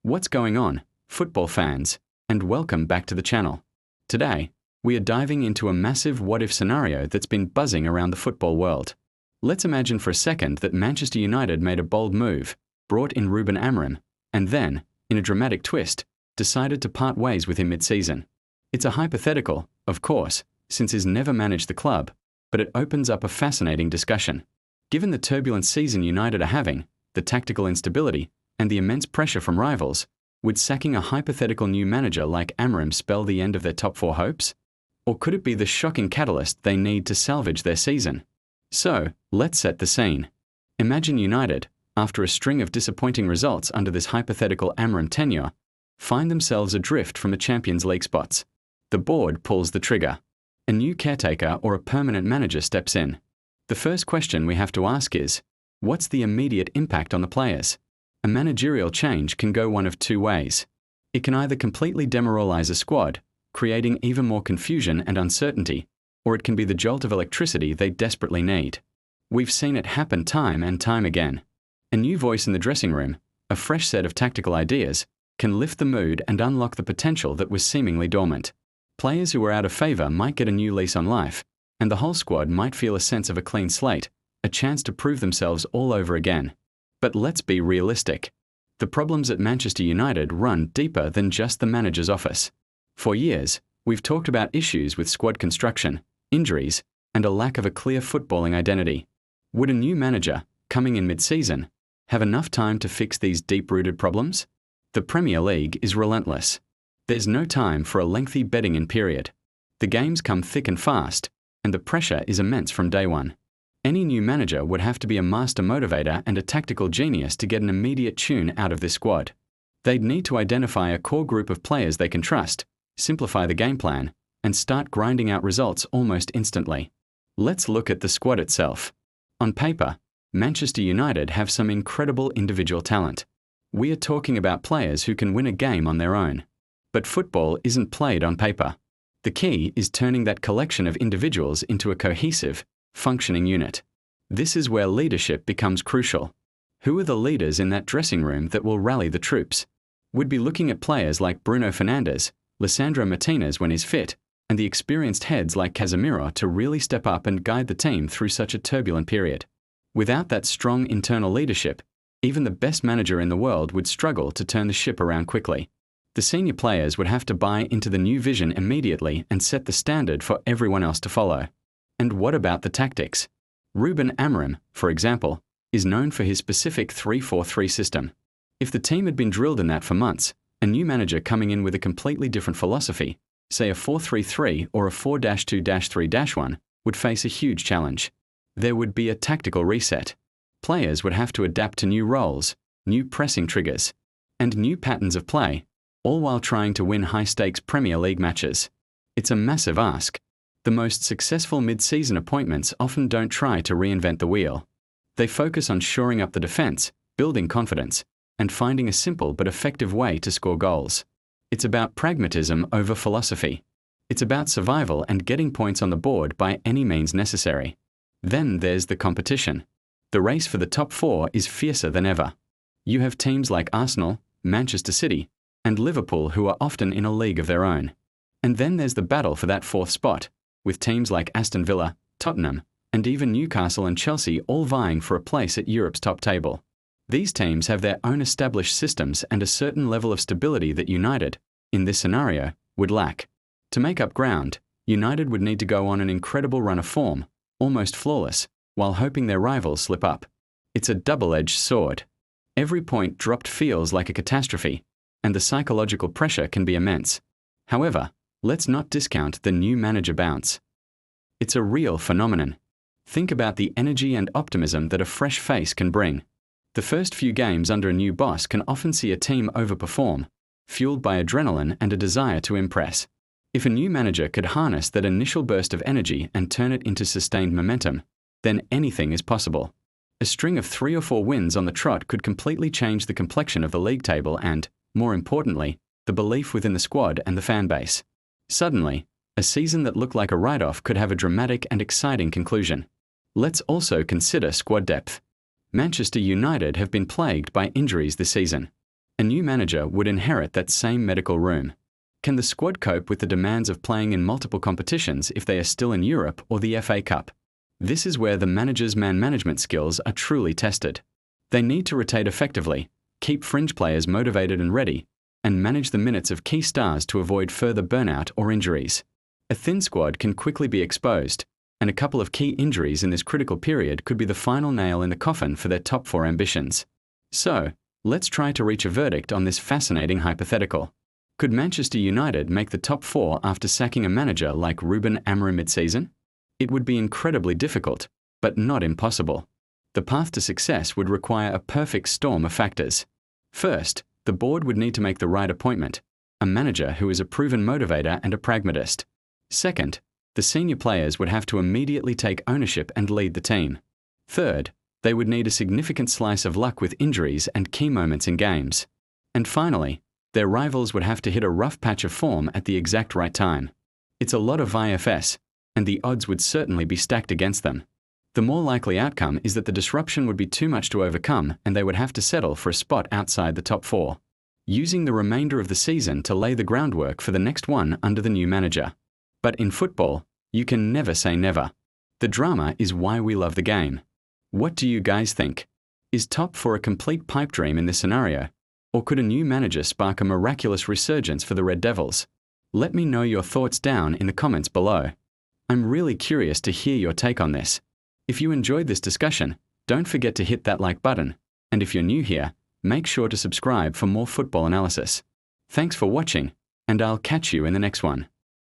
What's going on, football fans, and welcome back to the channel. Today, we are diving into a massive what-if scenario that's been buzzing around the football world. Let's imagine for a second that Manchester United made a bold move, brought in Ruben Amorim, and then, in a dramatic twist, decided to part ways with him mid-season. It's a hypothetical, of course, since he's never managed the club, but it opens up a fascinating discussion. Given the turbulent season United are having, the tactical instability, and the immense pressure from rivals, would sacking a hypothetical new manager like Amorim spell the end of their top four hopes? Or could it be the shocking catalyst they need to salvage their season? So, let's set the scene. Imagine United, after a string of disappointing results under this hypothetical Amorim tenure, find themselves adrift from the Champions League spots. The board pulls the trigger. A new caretaker or a permanent manager steps in. The first question we have to ask is, what's the immediate impact on the players? A managerial change can go one of two ways. It can either completely demoralize a squad, creating even more confusion and uncertainty, or it can be the jolt of electricity they desperately need. We've seen it happen time and time again. A new voice in the dressing room, a fresh set of tactical ideas, can lift the mood and unlock the potential that was seemingly dormant. Players who were out of favour might get a new lease on life, and the whole squad might feel a sense of a clean slate, a chance to prove themselves all over again. But let's be realistic. The problems at Manchester United run deeper than just the manager's office. For years, we've talked about issues with squad construction, injuries, and a lack of a clear footballing identity. Would a new manager, coming in mid-season, have enough time to fix these deep-rooted problems? The Premier League is relentless. There's no time for a lengthy bedding-in period. The games come thick and fast, and the pressure is immense from day one. Any new manager would have to be a master motivator and a tactical genius to get an immediate tune out of this squad. They'd need to identify a core group of players they can trust, simplify the game plan, and start grinding out results almost instantly. Let's look at the squad itself. On paper, Manchester United have some incredible individual talent. We are talking about players who can win a game on their own. But football isn't played on paper. The key is turning that collection of individuals into a cohesive, functioning unit. This is where leadership becomes crucial. Who are the leaders in that dressing room that will rally the troops? We'd be looking at players like Bruno Fernandes, Lisandro Martinez when he's fit, and the experienced heads like Casemiro to really step up and guide the team through such a turbulent period. Without that strong internal leadership, even the best manager in the world would struggle to turn the ship around quickly. The senior players would have to buy into the new vision immediately and set the standard for everyone else to follow. And what about the tactics? Ruben Amorim, for example, is known for his specific 3-4-3 system. If the team had been drilled in that for months, a new manager coming in with a completely different philosophy, say a 4-3-3 or a 4-2-3-1, would face a huge challenge. There would be a tactical reset. Players would have to adapt to new roles, new pressing triggers, and new patterns of play, all while trying to win high-stakes Premier League matches. It's a massive ask. The most successful mid-season appointments often don't try to reinvent the wheel. They focus on shoring up the defense, building confidence, and finding a simple but effective way to score goals. It's about pragmatism over philosophy. It's about survival and getting points on the board by any means necessary. Then there's the competition. The race for the top four is fiercer than ever. You have teams like Arsenal, Manchester City, and Liverpool who are often in a league of their own. And then there's the battle for that fourth spot, with teams like Aston Villa, Tottenham, and even Newcastle and Chelsea all vying for a place at Europe's top table. These teams have their own established systems and a certain level of stability that United, in this scenario, would lack. To make up ground, United would need to go on an incredible run of form, almost flawless, while hoping their rivals slip up. It's a double-edged sword. Every point dropped feels like a catastrophe, and the psychological pressure can be immense. However, let's not discount the new manager bounce. It's a real phenomenon. Think about the energy and optimism that a fresh face can bring. The first few games under a new boss can often see a team overperform, fueled by adrenaline and a desire to impress. If a new manager could harness that initial burst of energy and turn it into sustained momentum, then anything is possible. A string of 3 or 4 wins on the trot could completely change the complexion of the league table and, more importantly, the belief within the squad and the fan base. Suddenly, a season that looked like a write-off could have a dramatic and exciting conclusion. Let's also consider squad depth. Manchester United have been plagued by injuries this season. A new manager would inherit that same medical room. Can the squad cope with the demands of playing in multiple competitions if they are still in Europe or the FA Cup? This is where the manager's man management skills are truly tested. They need to rotate effectively, keep fringe players motivated and ready, and manage the minutes of key stars to avoid further burnout or injuries. A thin squad can quickly be exposed, and a couple of key injuries in this critical period could be the final nail in the coffin for their top 4 ambitions. So, let's try to reach a verdict on this fascinating hypothetical. Could Manchester United make the top 4 after sacking a manager like Ruben Amorim mid-season? It would be incredibly difficult, but not impossible. The path to success would require a perfect storm of factors. First, the board would need to make the right appointment, a manager who is a proven motivator and a pragmatist. Second, the senior players would have to immediately take ownership and lead the team. Third, they would need a significant slice of luck with injuries and key moments in games. And finally, their rivals would have to hit a rough patch of form at the exact right time. It's a lot of IFS, and the odds would certainly be stacked against them. The more likely outcome is that the disruption would be too much to overcome and they would have to settle for a spot outside the top 4, using the remainder of the season to lay the groundwork for the next one under the new manager. But in football, you can never say never. The drama is why we love the game. What do you guys think? Is top 4 a complete pipe dream in this scenario? Or could a new manager spark a miraculous resurgence for the Red Devils? Let me know your thoughts down in the comments below. I'm really curious to hear your take on this. If you enjoyed this discussion, don't forget to hit that like button, and if you're new here, make sure to subscribe for more football analysis. Thanks for watching, and I'll catch you in the next one.